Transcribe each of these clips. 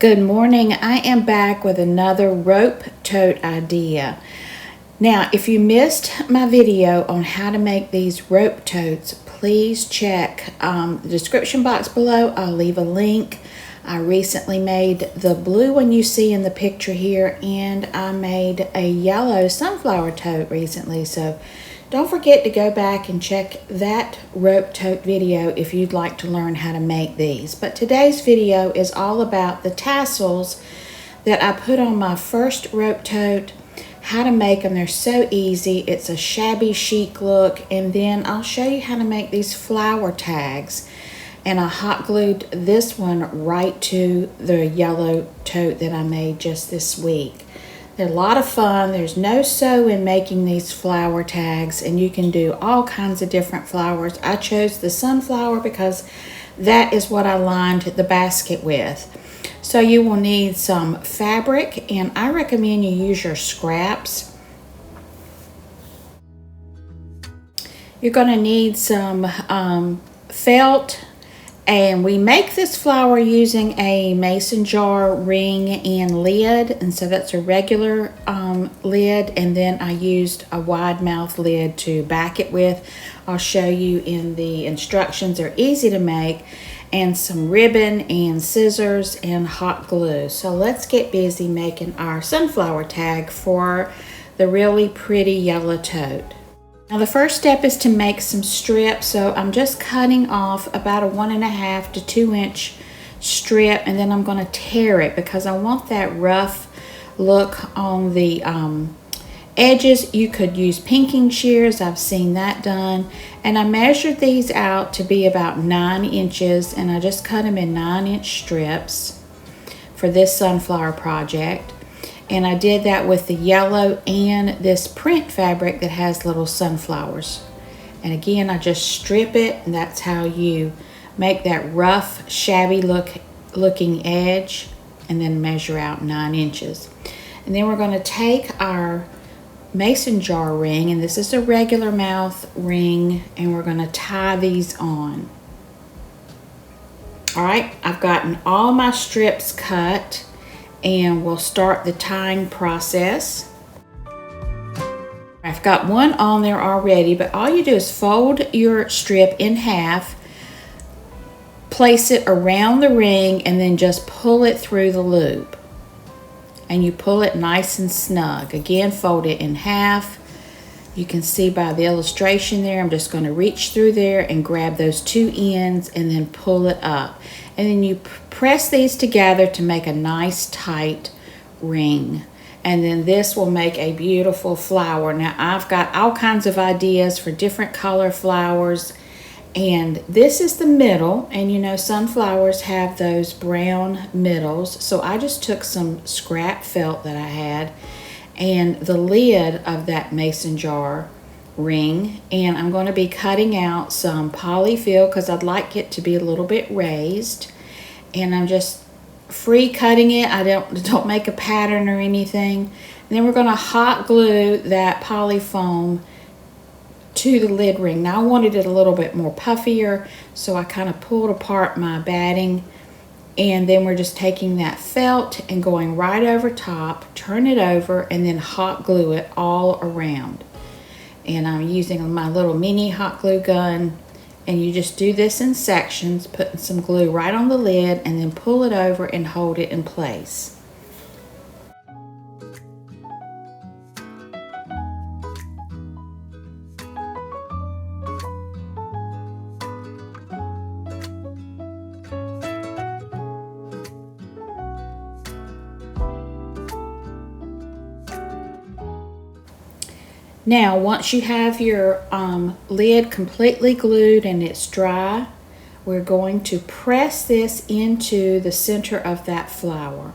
Good morning. I am back with another rope tote idea. Now, if you missed my video on how to make these rope totes, please check the description box below. I'll leave a link. I recently made the blue one you see in the picture here, and I made a yellow sunflower tote recently. So don't forget to go back and check that rope tote video if you'd like to learn how to make these. But today's video is all about the tassels that I put on my first rope tote, how to make them. They're so easy. It's a shabby chic look. And then I'll show you how to make these flower tags. And I hot glued this one right to the yellow tote that I made just this week. They're a lot of fun. There's no sew in making these flower tags, and you can do all kinds of different flowers. I chose the sunflower because that is what I lined the basket with. So you will need some fabric, and I recommend you use your scraps. You're going to need some felt. And we make this flower using a mason jar ring and lid, and so that's a regular lid, and then I used a wide mouth lid to back it with. I'll show you in the instructions. They're easy to make, and some ribbon and scissors and hot glue. So let's get busy making our sunflower tag for the really pretty yellow tote. Now the first step is to make some strips, so I'm just cutting off about a 1.5 to 2 inch strip, and then I'm going to tear it because I want that rough look on the edges. You could use pinking shears, I've seen that done, and I measured these out to be about 9 inches, and I just cut them in 9-inch strips for this sunflower project. And I did that with the yellow and this print fabric that has little sunflowers. And again, I just strip it, and that's how you make that rough, shabby looking edge, and then measure out 9 inches. And then we're going to take our mason jar ring, and this is a regular mouth ring, and we're going to tie these on. All right, I've gotten all my strips cut, and we'll start the tying process. I've got one on there already, but all you do is fold your strip in half, place it around the ring, and then just pull it through the loop. And you pull it nice and snug. Again, fold it in half. You can see by the illustration there, I'm just going to reach through there and grab those two ends and then pull it up. And then you press these together to make a nice tight ring. And then this will make a beautiful flower. Now I've got all kinds of ideas for different color flowers. And this is the middle, and you know sunflowers have those brown middles. So I just took some scrap felt that I had and the lid of that mason jar ring, and I'm going to be cutting out some polyfill because I'd like it to be a little bit raised, and I'm just free cutting it. I don't make a pattern or anything. And then we're going to hot glue that polyfoam to the lid ring. Now I wanted it a little bit more puffier, so I kind of pulled apart my batting, and then we're just taking that felt and going right over top, turn it over, and then hot glue it all around. And I'm using my little mini hot glue gun, and you just do this in sections, putting some glue right on the lid, and then pull it over and hold it in place. Now, once you have your lid completely glued and it's dry, we're going to press this into the center of that flower.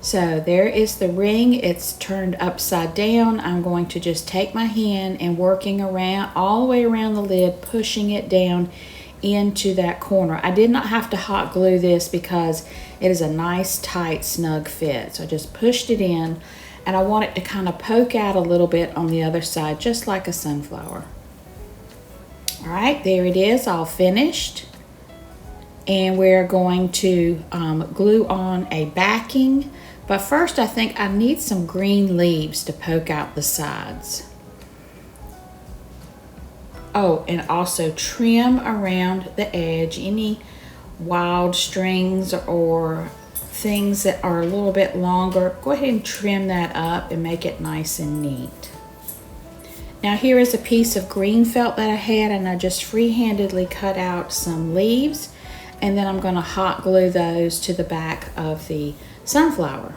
So there is the ring. It's turned upside down. I'm going to just take my hand and working around all the way around the lid, pushing it down into that corner. I did not have to hot glue this because it is a nice, tight, snug fit. So I just pushed it in. And I want it to kind of poke out a little bit on the other side, just like a sunflower. All right, there it is, all finished. And we're going to glue on a backing. But first I think I need some green leaves to poke out the sides. Oh, and also trim around the edge any wild strings or things that are a little bit longer. Go ahead and trim that up and make it nice and neat. Now here is a piece of green felt that I had, and I just freehandedly cut out some leaves, and then I'm going to hot glue those to the back of the sunflower.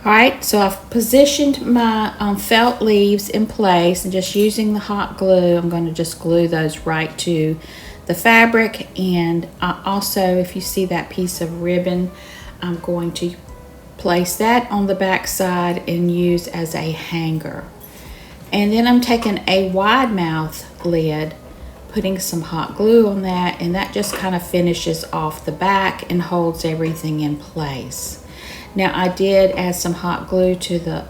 Alright, so I've positioned my felt leaves in place, and just using the hot glue, I'm going to just glue those right to the fabric. And also, if you see that piece of ribbon, I'm going to place that on the back side and use as a hanger. And then I'm taking a wide mouth lid, putting some hot glue on that, and that just kind of finishes off the back and holds everything in place. Now I did add some hot glue to the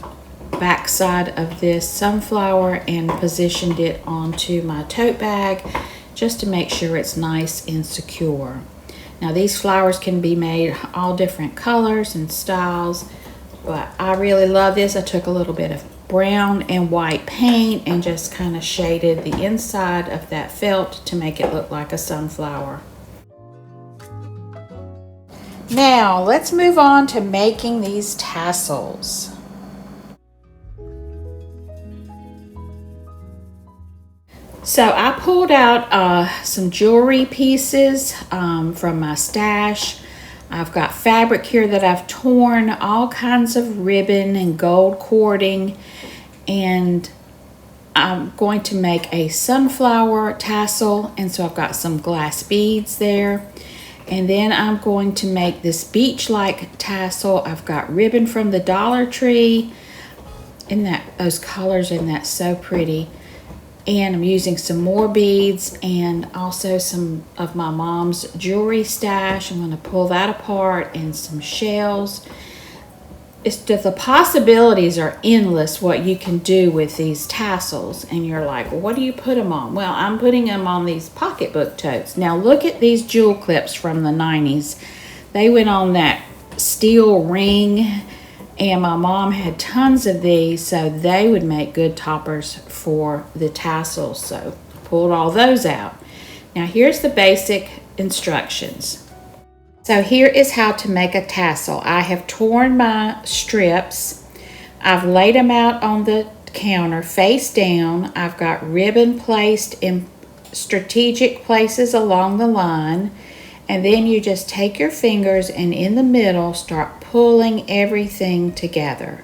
back side of this sunflower and positioned it onto my tote bag just to make sure it's nice and secure. Now these flowers can be made all different colors and styles, but I really love this. I took a little bit of brown and white paint and just kind of shaded the inside of that felt to make it look like a sunflower. Now let's move on to making these tassels. So I pulled out some jewelry pieces from my stash. I've got fabric here that I've torn, all kinds of ribbon and gold cording, and I'm going to make a sunflower tassel, and so I've got some glass beads there. And then I'm going to make this beach-like tassel. I've got ribbon from the Dollar Tree. Those colors in that so pretty. And I'm using some more beads and also some of my mom's jewelry stash. I'm going to pull that apart, and some shells. The possibilities are endless what you can do with these tassels. And you're like, well, what do you put them on? Well, I'm putting them on these pocketbook totes. Now look at these jewel clips from the 90s. They went on that steel ring, and my mom had tons of these, so they would make good toppers for the tassels. So pulled all those out. Now here's the basic instructions. So here is how to make a tassel. I have torn my strips. I've laid them out on the counter face down. I've got ribbon placed in strategic places along the line. And then you just take your fingers and in the middle start pulling everything together.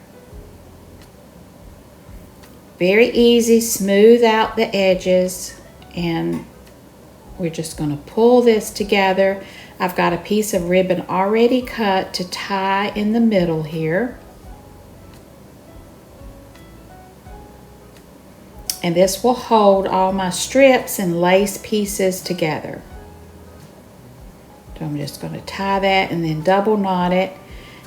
Very easy, smooth out the edges, and we're just going to pull this together. I've got a piece of ribbon already cut to tie in the middle here. And this will hold all my strips and lace pieces together. So I'm just going to tie that and then double knot it.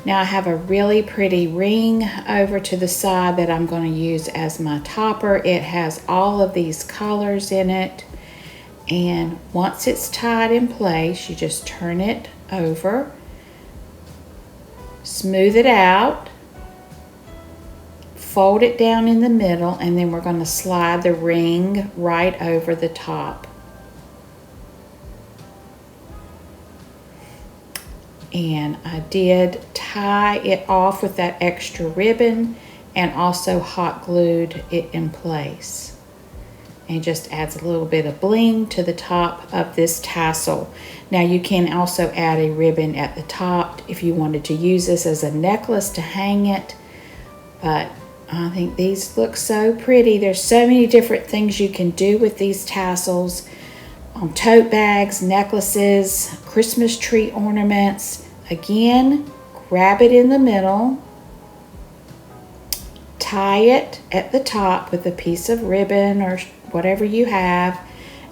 Now I have a really pretty ring over to the side that I'm going to use as my topper. It has all of these colors in it. And once it's tied in place, you just turn it over, smooth it out, fold it down in the middle, and then we're going to slide the ring right over the top. And I did tie it off with that extra ribbon and also hot glued it in place. And just adds a little bit of bling to the top of this tassel. Now you can also add a ribbon at the top if you wanted to use this as a necklace to hang it. But I think these look so pretty. There's so many different things you can do with these tassels. On tote bags, necklaces, Christmas tree ornaments. Again, grab it in the middle. Tie it at the top with a piece of ribbon or whatever you have,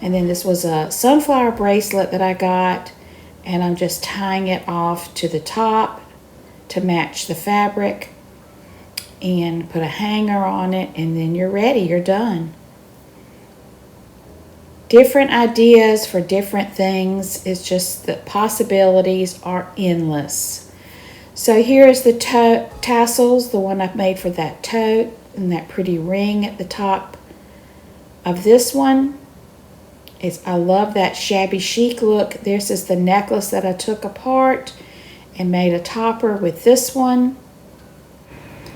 And then this was a sunflower bracelet that I got, and I'm just tying it off to the top to match the fabric, and put a hanger on it, and then you're ready, you're done. Different ideas for different things. It's just the possibilities are endless. So here is the tassels, the one I've made for that tote, and that pretty ring at the top of this one. I love that shabby chic look. This is the necklace that I took apart and made a topper with this one.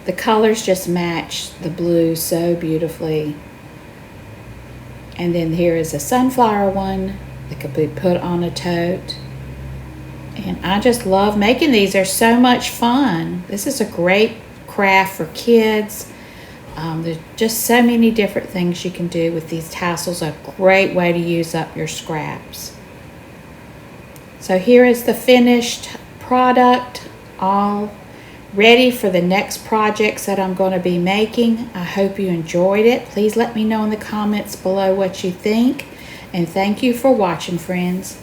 The colors just match the blue so beautifully. And then here is a sunflower one that could be put on a tote. And I just love making these. They're so much fun. This is a great craft for kids. There's just so many different things you can do with these tassels. A great way to use up your scraps. So here is the finished product, all ready for the next projects that I'm going to be making. I hope you enjoyed it. Please let me know in the comments below what you think. And thank you for watching, friends.